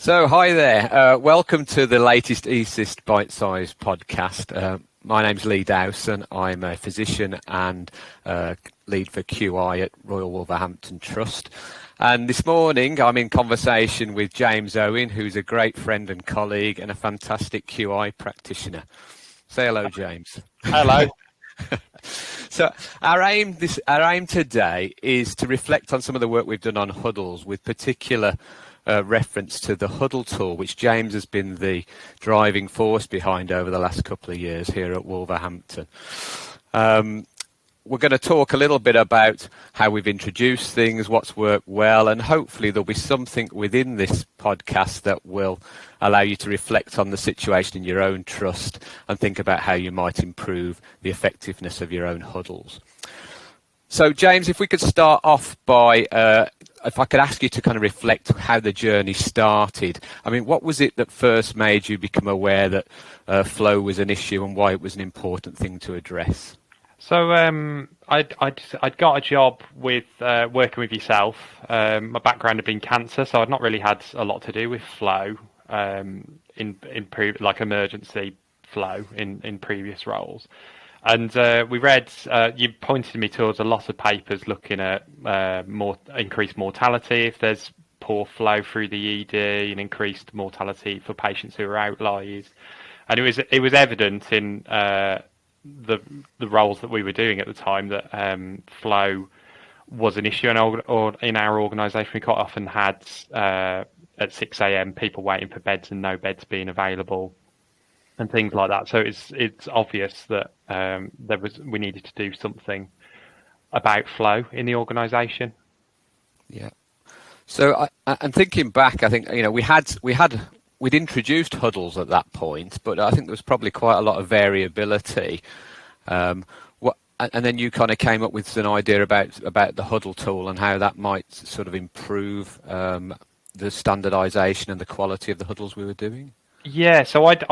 So, hi there. Welcome to the latest ECIST Bitesize Podcast. My name's Lee Dowson. I'm a physician and lead for QI at Royal Wolverhampton Trust. And this morning I'm in conversation with James Owen, who's a great friend and colleague and a fantastic QI practitioner. Say hello, James. Hello. So our aim today is to reflect on some of the work we've done on huddles, with particular reference to the huddle tool, which James has been the driving force behind over the last couple of years here at Wolverhampton. We're going to talk a little bit about how we've introduced things, what's worked well, and hopefully there'll be something within this podcast that will allow you to reflect on the situation in your own trust and think about how you might improve the effectiveness of your own huddles. So, James, if we could start off by, if I could ask you to kind of reflect how the journey started. I mean, what was it that first made you become aware that flow was an issue and why it was an important thing to address? So I'd got a job with working with yourself. My background had been cancer, so I'd not really had a lot to do with flow in like emergency flow in previous roles. And we read, you pointed me towards a lot of papers looking at increased mortality if there's poor flow through the ED, and increased mortality for patients who are outliers. And it was evident in the roles that we were doing at the time that flow was an issue. And in our organisation, we quite often had at 6 a.m. people waiting for beds and no beds being available, and things like that. So it's obvious that we needed to do something about flow in the organisation. Yeah. So I'm thinking back. I think we'd introduced huddles at that point, but I think there was probably quite a lot of variability. And then you kind of came up with an idea about the huddle tool and how that might sort of improve the standardisation and the quality of the huddles we were doing. Yeah, so I'd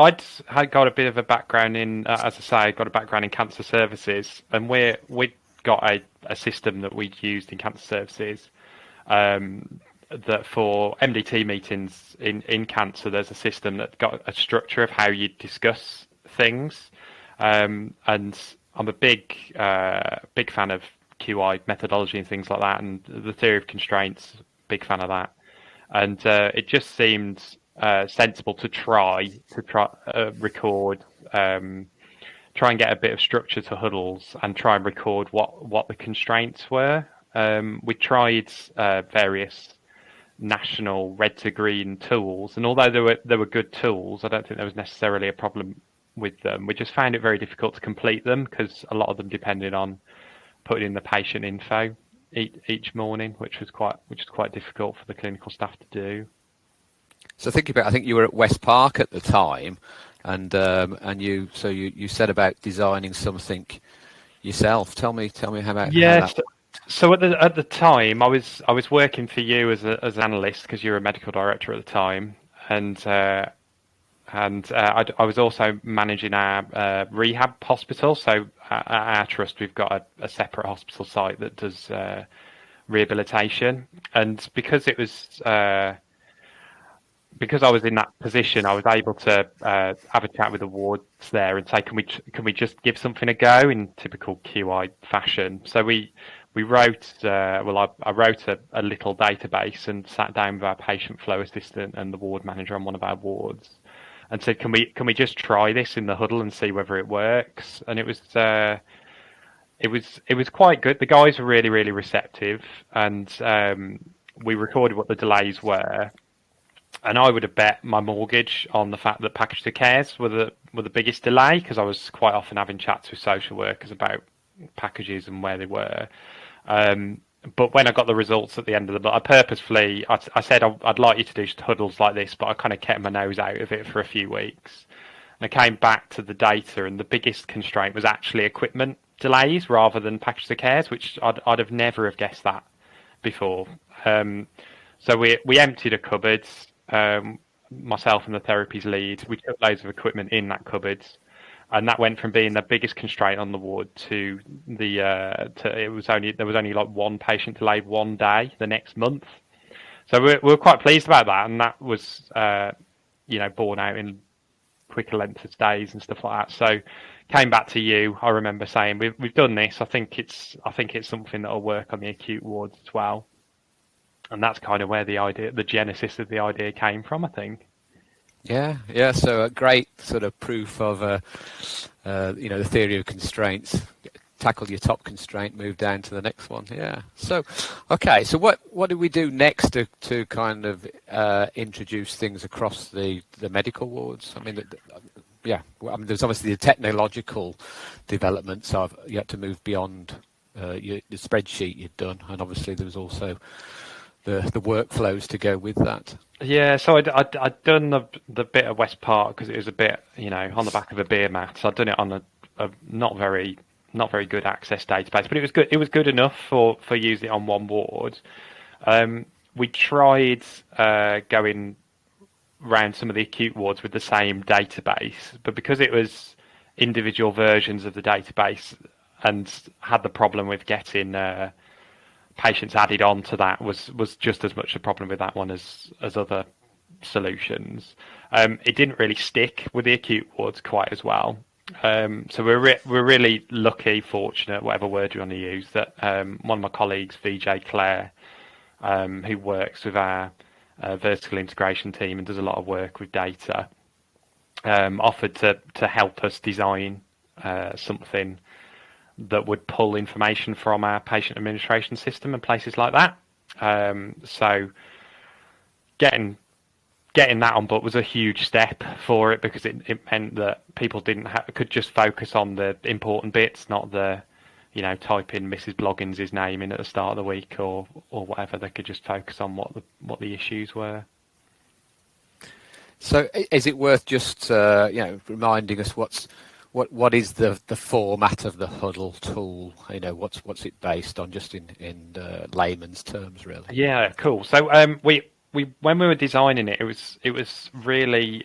got a bit of a background in, as I say, I got a background in cancer services, and we'd got a system that we'd used in cancer services that for MDT meetings in cancer, there's a system that got a structure of how you discuss things, and I'm a big fan of QI methodology and things like that, and the theory of constraints, big fan of that, and it just seemed sensible to try record, try and get a bit of structure to huddles and try and record what the constraints were. We tried various national red to green tools, and although they were good tools, I don't think there was necessarily a problem with them. We just found it very difficult to complete them because a lot of them depended on putting in the patient info each morning, which was quite difficult for the clinical staff to do. So I think you were at West Park at the time, and you said about designing something yourself. Tell me how about that. So at the time, I was working for you as an analyst because you were a medical director at the time, and I was also managing our rehab hospital. So at our trust, we've got a separate hospital site that does rehabilitation, and because it was. Because I was in that position, I was able to have a chat with the wards there and say, can we just give something a go in typical QI fashion? So we wrote, I wrote a little database and sat down with our patient flow assistant and the ward manager on one of our wards and said, can we just try this in the huddle and see whether it works? And it was quite good. The guys were really, really receptive, and we recorded what the delays were. And I would have bet my mortgage on the fact that package to cares were the biggest delay, because I was quite often having chats with social workers about packages and where they were. But when I got the results at the end of the month, I said I'd like you to do huddles like this, but I kind of kept my nose out of it for a few weeks. And I came back to the data, and the biggest constraint was actually equipment delays rather than package to cares, which I'd have never have guessed that before. So we emptied a cupboard. Myself and the therapies lead, we took loads of equipment in that cupboard, and that went from being the biggest constraint on the ward to there was only like one patient delayed one day the next month. So we're quite pleased about that, and that was borne out in quicker length of stays and stuff like that. So came back to you. I remember saying we've done this. I think it's something that'll work on the acute wards as well, and that's kind of where the genesis of the idea came from, I think. Yeah. So a great sort of proof of the theory of constraints. Tackle your top constraint, move down to the next one. Yeah. So, okay. So what do we do next to kind of introduce things across the medical wards? I mean, there's obviously the technological developments of you have to move beyond the spreadsheet you've done, and obviously there was also the workflows to go with that. Yeah, so I'd done the bit of West Park because it was a bit, on the back of a beer mat. So I'd done it on a not very good access database, but it was good. It was good enough for using it on one ward. We tried going around some of the acute wards with the same database, but because it was individual versions of the database and had the problem with getting patients added on to that was just as much a problem with that one as other solutions. It didn't really stick with the acute wards quite as well. So we're really lucky, fortunate, whatever word you want to use, that one of my colleagues, VJ Clare, who works with our vertical integration team and does a lot of work with data, offered to help us design something that would pull information from our patient administration system and places like that. So getting that on board was a huge step for it, because it meant that people could just focus on the important bits, not the type in Mrs. Bloggins' name in at the start of the week or whatever. They could just focus on what the issues were. So is it worth just reminding us what is the format of the huddle tool? What's it based on, just in layman's terms, really? Yeah, cool. So we when we were designing it, it was really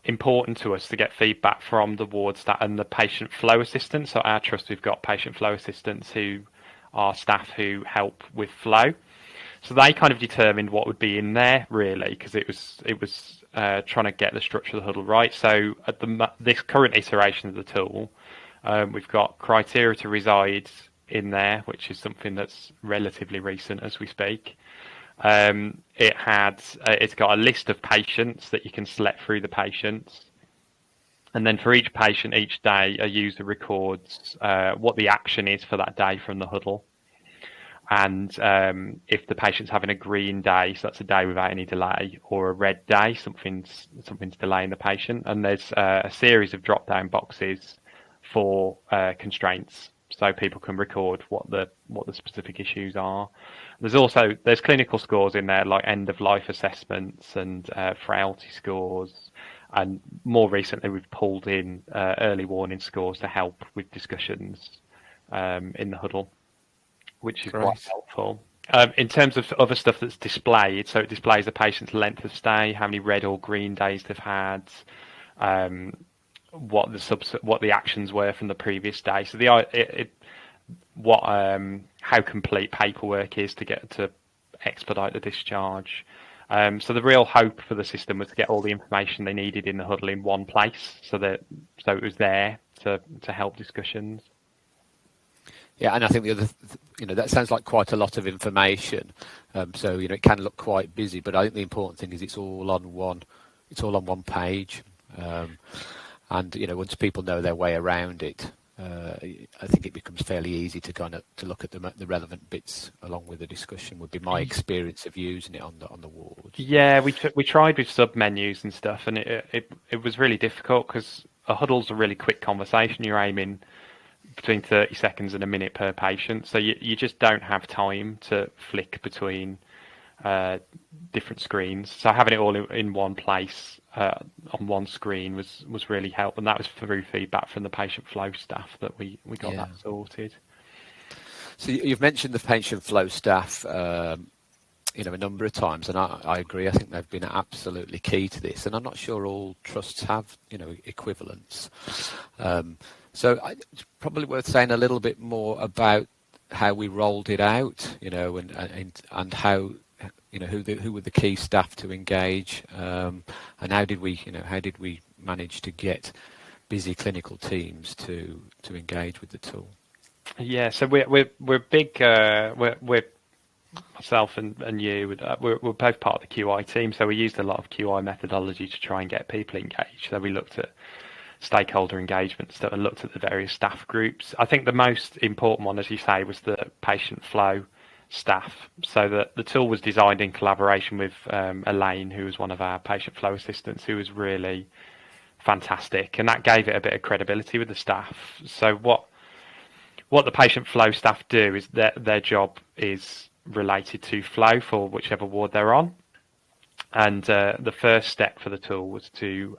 important to us to get feedback from the ward staff and the patient flow assistants. So at our trust, we've got patient flow assistants who are staff who help with flow. So they kind of determined what would be in there, really, because it was trying to get the structure of the huddle right. So at this current iteration of the tool, we've got criteria to reside in there, which is something that's relatively recent as we speak. It's got a list of patients that you can select through the patients, and then for each patient each day, a user records what the action is for that day from the huddle. And if the patient's having a green day, so that's a day without any delay, or a red day, something's delaying the patient. And there's a series of drop-down boxes for constraints, so people can record what the specific issues are. There's clinical scores in there, like end-of-life assessments and frailty scores. And more recently, we've pulled in early warning scores to help with discussions in the huddle, which is quite helpful. In terms of other stuff that's displayed, so it displays the patient's length of stay, how many red or green days they've had, what the actions were from the previous day. So how complete paperwork is to expedite the discharge. So the real hope for the system was to get all the information they needed in the huddle in one place, so it was there to help discussions. Yeah, and I think the other, that sounds like quite a lot of information. So it can look quite busy, but I think the important thing is it's all on one page. And once people know their way around it, I think it becomes fairly easy to look at the relevant bits along with the discussion. Would be my experience of using it on the ward. Yeah, we tried with sub menus and stuff, and it was really difficult, because a huddle's a really quick conversation. You're aiming between 30 seconds and a minute per patient, so you just don't have time to flick between different screens. So having it all in one place on one screen was really helpful, and that was through feedback from the patient flow staff that we got that sorted. So you've mentioned the patient flow staff a number of times, and I agree. I think they've been absolutely key to this, and I'm not sure all trusts have equivalents. So it's probably worth saying a little bit more about how we rolled it out, and how who were the key staff to engage, and how did we manage to get busy clinical teams to engage with the tool? Yeah, so we're big. We're myself and you. We're both part of the QI team, so we used a lot of QI methodology to try and get people engaged. So we looked at stakeholder engagement stuff and looked at the various staff groups. I think the most important one, as you say, was the patient flow staff. So the tool was designed in collaboration with Elaine, who was one of our patient flow assistants, who was really fantastic, and that gave it a bit of credibility with the staff. So what the patient flow staff do is their job is related to flow for whichever ward they're on, and the first step for the tool was to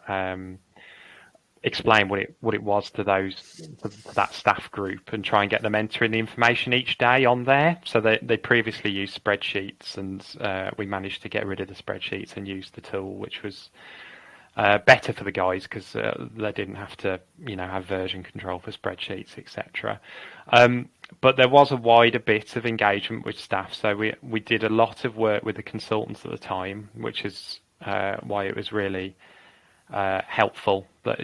explain what it was to that staff group and try and get them entering the information each day on there. So they previously used spreadsheets, and we managed to get rid of the spreadsheets and use the tool, which was better for the guys because they didn't have to have version control for spreadsheets, etc. But there was a wider bit of engagement with staff, so we did a lot of work with the consultants at the time, which is why it was really helpful that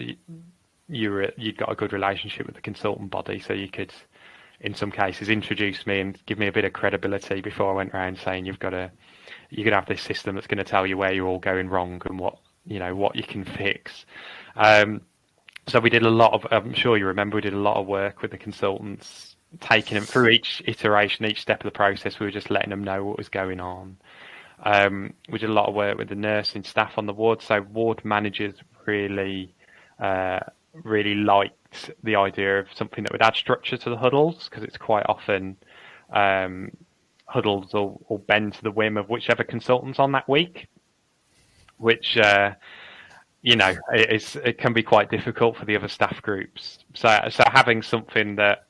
you'd got a good relationship with the consultant body, so you could, in some cases, introduce me and give me a bit of credibility before I went around saying you're gonna have this system that's going to tell you where you're all going wrong and what you can fix. So we did a lot of, I'm sure you remember, we did a lot of work with the consultants, taking them through each iteration, each step of the process. We were just letting them know what was going on. We did a lot of work with the nursing staff on the ward. So ward managers really liked the idea of something that would add structure to the huddles, because it's quite often huddles will bend to the whim of whichever consultant's on that week, which it can be quite difficult for the other staff groups. So having something that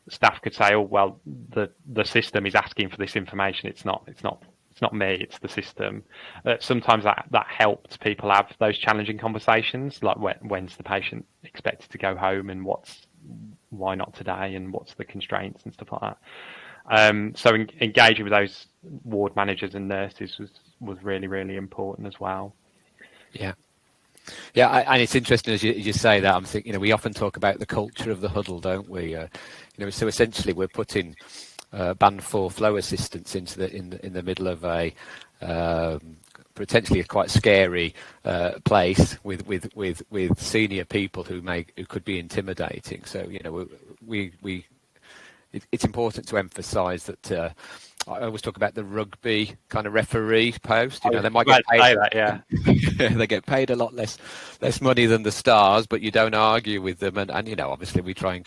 staff could say, oh well, the system is asking for this information. It's not me, it's the system. Sometimes that helped people have those challenging conversations, like when's the patient expected to go home, and why not today, and what's the constraints and stuff like that. So engaging with those ward managers and nurses was really, really important as well. Yeah, and it's interesting as you say that. I'm thinking, we often talk about the culture of the huddle, don't we? So essentially, we're putting band 4 flow assistants in the middle of a potentially a quite scary place with senior people who could be intimidating. So it's important to emphasise that. I always talk about the rugby kind of referee post. They might get paid. They get paid a lot less money than the stars, but you don't argue with them. And obviously we try and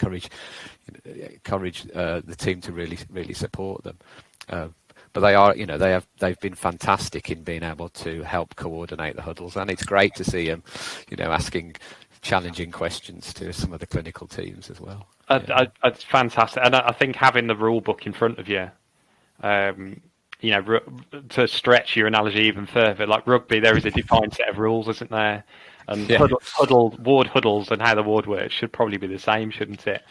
encourage the team to really support them. But they've been fantastic in being able to help coordinate the huddles, and it's great to see them, asking challenging questions to some of the clinical teams as well. It's fantastic, and I think having the rule book in front of you. To stretch your analogy even further, like rugby, there is a defined set of rules, isn't there? And ward huddles and how the ward works should probably be the same, shouldn't it?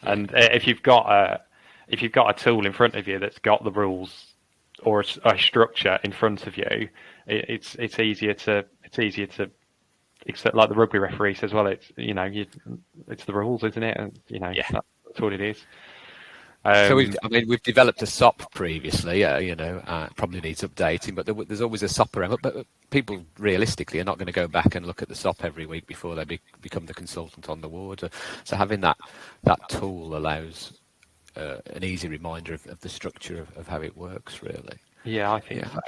And if you've got a tool in front of you that's got the rules or a structure in front of you, it's easier to except like the rugby referee says, well, it's the rules, isn't it? And that's what it is. So we've developed a SOP previously, probably needs updating, but there's always a SOP around. But people realistically are not going to go back and look at the SOP every week before they become the consultant on the ward. So having that tool allows an easy reminder of the structure of how it works, really. Yeah, I think so.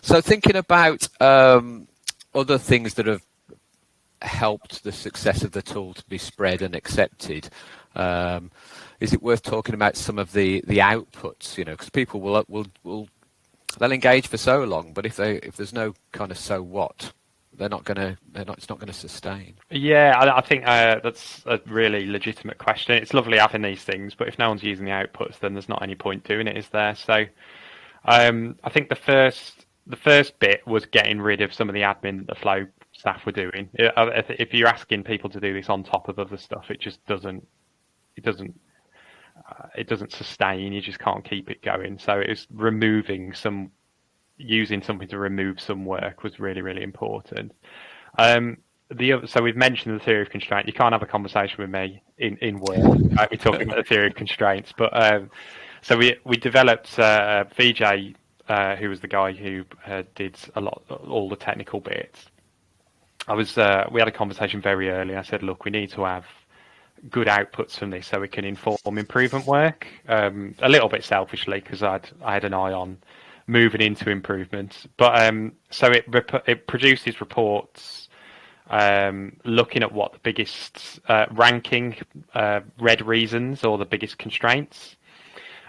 So thinking about other things that have helped the success of the tool to be spread and accepted. Is it worth talking about some of the outputs? Because people they'll engage for so long, but if there's no kind of so what, it's not going to sustain. Yeah, I think that's a really legitimate question. It's lovely having these things, but if no one's using the outputs, then there's not any point doing it, is there? So I think the first bit was getting rid of some of the admin that the flow staff were doing. If you're asking people to do this on top of other stuff, it just doesn't. it doesn't sustain. You just can't keep it going. So it was using something to remove some work was really, really important. So we've mentioned the theory of constraint. You can't have a conversation with me in work without me talking about the theory of constraints. But so we developed VJ, who was the guy who did all the technical bits. We had a conversation very early. I said, look, we need to have good outputs from this so we can inform improvement work. A little bit selfishly because I had an eye on moving into improvements. But so it produces reports looking at what the biggest ranking red reasons or the biggest constraints.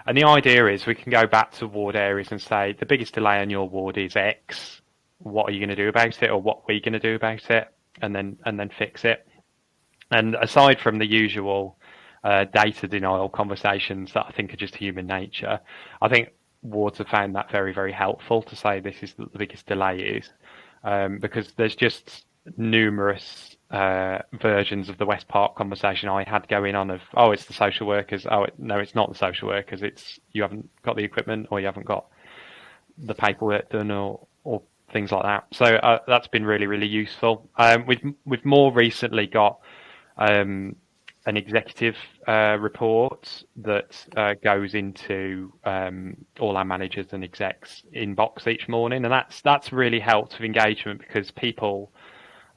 And the idea is we can go back to ward areas and say the biggest delay on your ward is X. What are you going to do about it, or what are we going to do about it, and then fix it. And aside from the usual data denial conversations that I think are just human nature, I think wards have found that very, very helpful to say this is the biggest delay is, because there's just numerous versions of the West Park conversation I had going on of, oh, it's the social workers. Oh, no, it's not the social workers. It's you haven't got the equipment, or you haven't got the paperwork done, or things like that. So that's been really, really useful. We've more recently got an executive report that goes into all our managers and execs inbox each morning, and that's really helped with engagement because people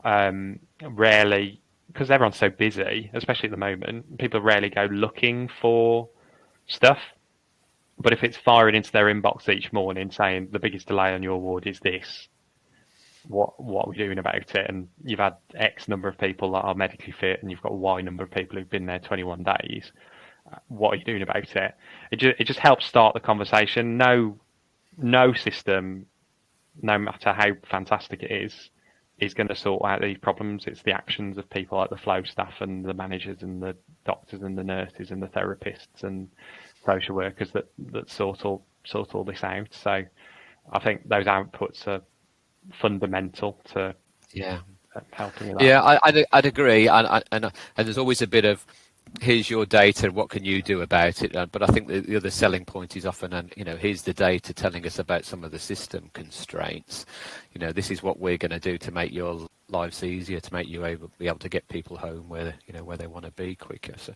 rarely, because everyone's so busy, especially at the moment, people rarely go looking for stuff. But if it's firing into their inbox each morning saying the biggest delay on your ward is this, what are we doing about it? And you've had X number of people that are medically fit, and you've got Y number of people who've been there 21 days. What are you doing about it? It just helps start the conversation. No system, no matter how fantastic it is going to sort out these problems. It's the actions of people like the flow staff and the managers and the doctors and the nurses and the therapists and social workers that sort all this out. So I think those outputs are fundamental to helping with that. Yeah, I'd agree, and there's always a bit of here's your data, what can you do about it? But I think the other selling point is often, and here's the data telling us about some of the system constraints. This is what we're going to do to make your lives easier, to make you be able to get people home where they want to be quicker. So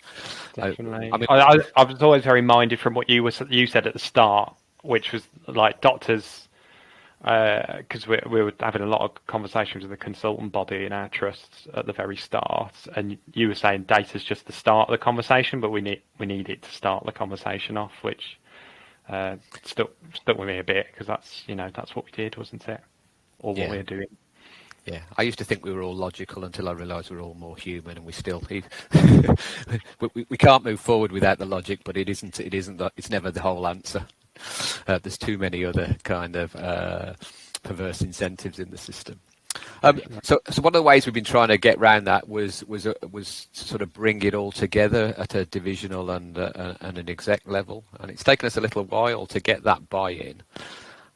definitely. I was always very minded from what you said at the start, which was like doctors. Because we were having a lot of conversations with the consultant body in our trusts at the very start, and you were saying data's just the start of the conversation, but we need it to start the conversation off, which stuck with me a bit because that's what we did, wasn't it? Or what we're doing. Yeah, I used to think we were all logical until I realised we're all more human, and we still we can't move forward without the logic, but it isn't. It's never the whole answer. There's too many other kind of perverse incentives in the system. So one of the ways we've been trying to get around that was to sort of bring it all together at a divisional and an exec level, and it's taken us a little while to get that buy-in.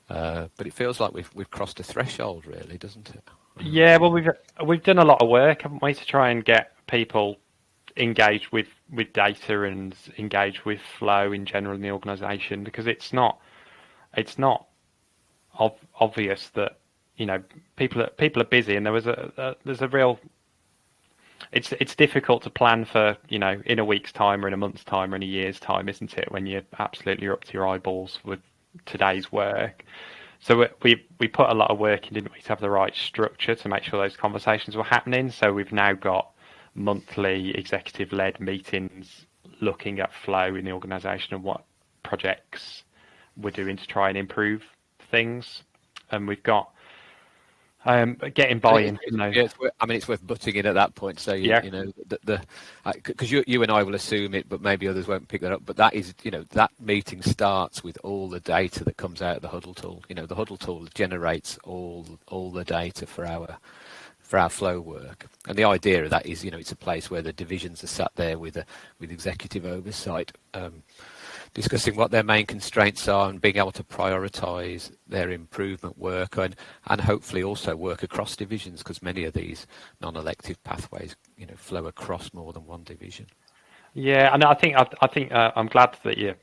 But it feels like we've crossed a threshold, really, doesn't it? Yeah, well, we've done a lot of work, haven't we, to try and get people engaged with data and engaged with flow in general in the organisation, because it's not obvious that people are busy, and there's a real it's difficult to plan for in a week's time or in a month's time or in a year's time, isn't it, when you're absolutely up to your eyeballs with today's work. So we put a lot of work in, didn't we, to have the right structure to make sure those conversations were happening. So we've now got monthly executive-led meetings looking at flow in the organisation and what projects we're doing to try and improve things. And we've got getting buy-in. It's worth butting in at that point. So because you and I will assume it, but maybe others won't pick that up. But that is, that meeting starts with all the data that comes out of the huddle tool. The huddle tool generates all the data for our flow work, and the idea of that is, it's a place where the divisions are sat there with executive oversight, discussing what their main constraints are and being able to prioritise their improvement work and hopefully also work across divisions, because many of these non-elective pathways, flow across more than one division. Yeah, and I think I'm glad that you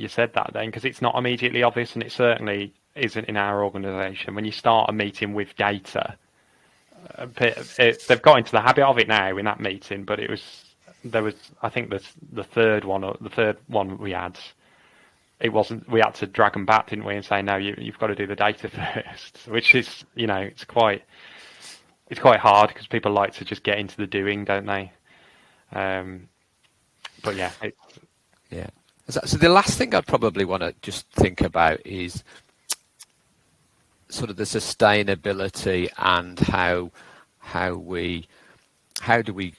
said that then, because it's not immediately obvious, and it certainly isn't in our organisation. When you start a meeting with data, they've got into the habit of it now in that meeting, but there was I think the third one we had. It wasn't. We had to drag them back, didn't we, and say no, you've got to do the data first, which is it's quite hard because people like to just get into the doing, don't they? But yeah, Yeah. So the last thing I'd probably want to just think about is sort of the sustainability and how do we,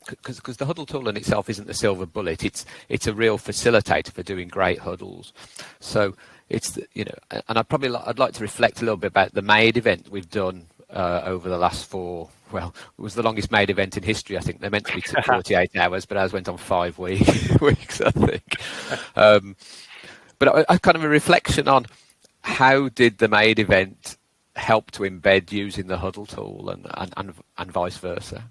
because the huddle tool in itself isn't the silver bullet. It's a real facilitator for doing great huddles. So it's and I'd like to reflect a little bit about the MAID event we've done over the last it was the longest MAID event in history. I think they're meant to be 48 hours, but ours went on 5 weeks, I think. But I kind of a reflection on how did the MAID event help to embed using the huddle tool and vice versa?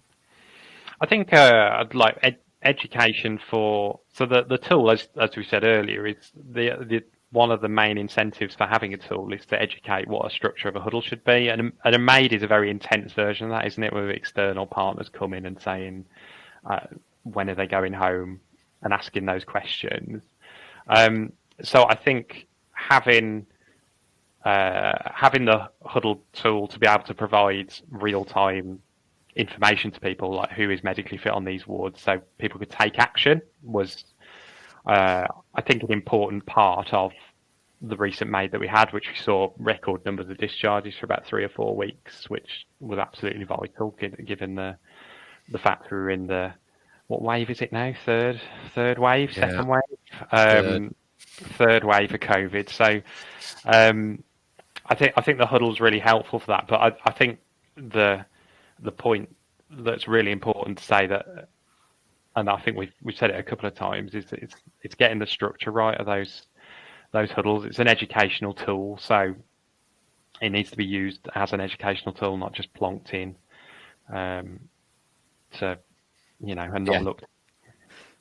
I think I'd like education so the tool, as we said earlier, is the one of the main incentives for having a tool is to educate what a structure of a huddle should be, and a MAID is a very intense version of that, isn't it? With external partners coming and saying when are they going home and asking those questions. So I think having the huddle tool to be able to provide real-time information to people, like who is medically fit on these wards, so people could take action, was I think an important part of the recent MAID that we had, which we saw record numbers of discharges for about 3 or 4 weeks, which was absolutely vital given the fact we were in what wave is it now? Third wave, second wave, third wave of COVID. So I think the huddle is really helpful for that. But I think the point that's really important to say that, and I think we've said it a couple of times, is that it's getting the structure right of those huddles. It's an educational tool, so it needs to be used as an educational tool, not just plonked in and not looked.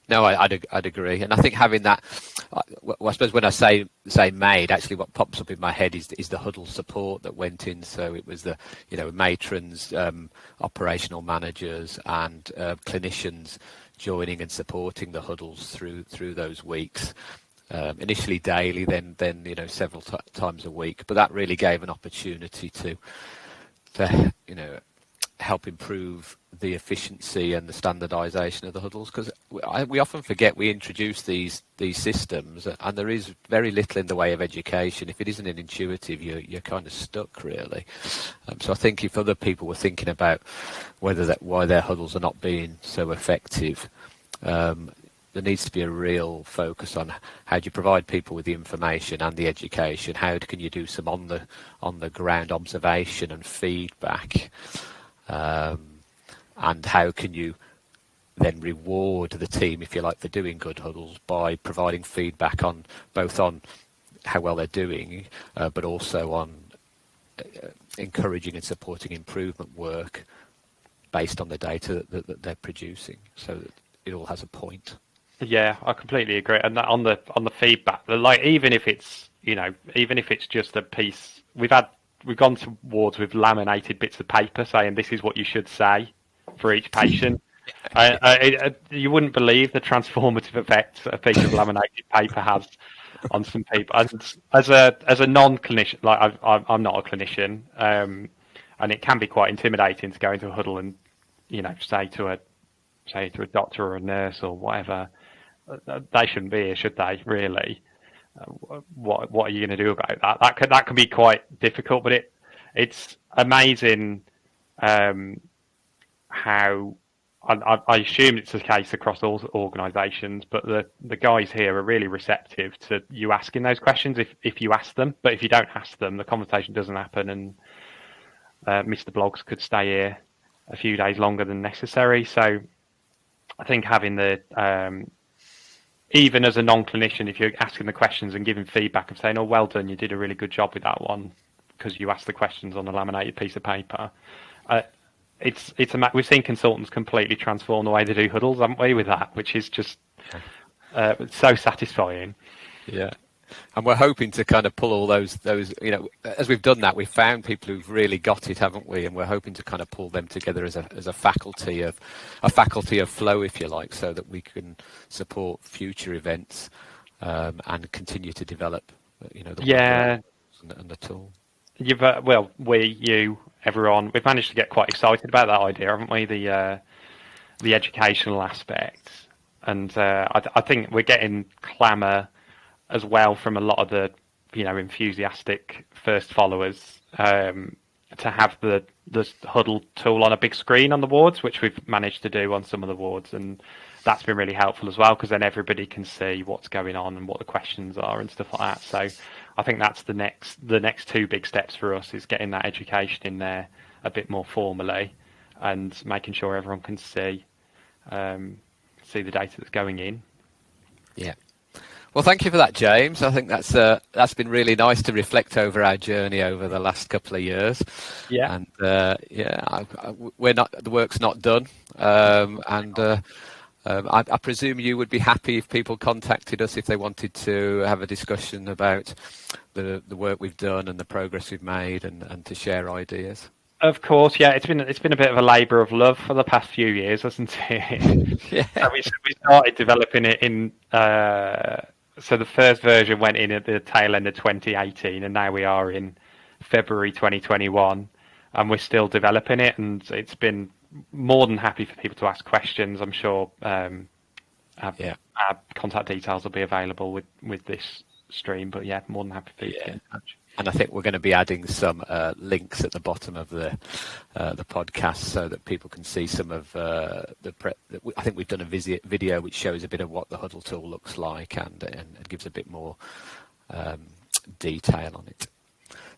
No, I'd agree, and I think having that. I suppose when I say MAID, actually what pops up in my head is the huddle support that went in. So it was the matrons, operational managers, and clinicians joining and supporting the huddles through those weeks. Initially daily, then several times a week. But that really gave an opportunity to help improve the efficiency and the standardisation of the huddles, because we often forget we introduce these systems and there is very little in the way of education. If it isn't intuitive, you're kind of stuck, really. So I think if other people were thinking about why their huddles are not being so effective, there needs to be a real focus on how do you provide people with the information and the education. How can you do some on the ground observation and feedback, and how can you then reward the team, if you like, for doing good huddles by providing feedback on both on how well they're doing, but also on encouraging and supporting improvement work based on the data that they're producing, so that it all has a point. Yeah, I completely agree. And that on the feedback, like even if it's just a piece, we've gone towards with laminated bits of paper saying this is what you should say for each patient. You wouldn't believe the transformative effect a piece of laminated paper has on some people. And as a non-clinician, like I'm not a clinician, and it can be quite intimidating to go into a huddle and say to a doctor or a nurse or whatever, they shouldn't be here, should they? Really? What are you going to do about that? That can be quite difficult, but it's amazing how. I assume it's the case across all organisations, but the guys here are really receptive to you asking those questions if you ask them. But if you don't ask them, the conversation doesn't happen, and Mr. Blogs could stay here a few days longer than necessary. So I think having even as a non-clinician, if you're asking the questions and giving feedback and saying, "Oh, well done, you did a really good job with that one," because you asked the questions on a laminated piece of paper, we've seen consultants completely transform the way they do huddles, haven't we, with that, which is just so satisfying. Yeah. And we're hoping to kind of pull all those, as we've done that, we've found people who've really got it, haven't we? And we're hoping to kind of pull them together as a faculty of flow, if you like, so that we can support future events and continue to develop, the and the tool. Everyone, we've managed to get quite excited about that idea, haven't we? The educational aspect, and I think we're getting clamour as well from a lot of the enthusiastic first followers to have the huddle tool on a big screen on the wards, which we've managed to do on some of the wards, and that's been really helpful as well, because then everybody can see what's going on and what the questions are and stuff like that. So I think that's the next two big steps for us, is getting that education in there a bit more formally and making sure everyone can see the data that's going in. Yeah. Well, thank you for that, James. I think that's been really nice to reflect over our journey over the last couple of years. Yeah. And the work's not done. I presume you would be happy if people contacted us if they wanted to have a discussion about the work we've done and the progress we've made, and to share ideas. Of course, yeah. It's been a bit of a labour of love for the past few years, hasn't it? Yeah. So we started developing it in. So the first version went in at the tail end of 2018, and now we are in February 2021, and we're still developing it. And it's been more than happy for people to ask questions. I'm sure our contact details will be available with this stream. But yeah, more than happy for you to get in touch. And I think we're going to be adding some links at the bottom of the podcast so that people can see some of I think we've done a video which shows a bit of what the huddle tool looks like and gives a bit more detail on it.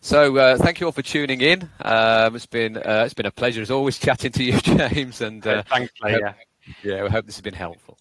So thank you all for tuning in. It's been a pleasure as always chatting to you, James. And thanks, Leah. We hope this has been helpful.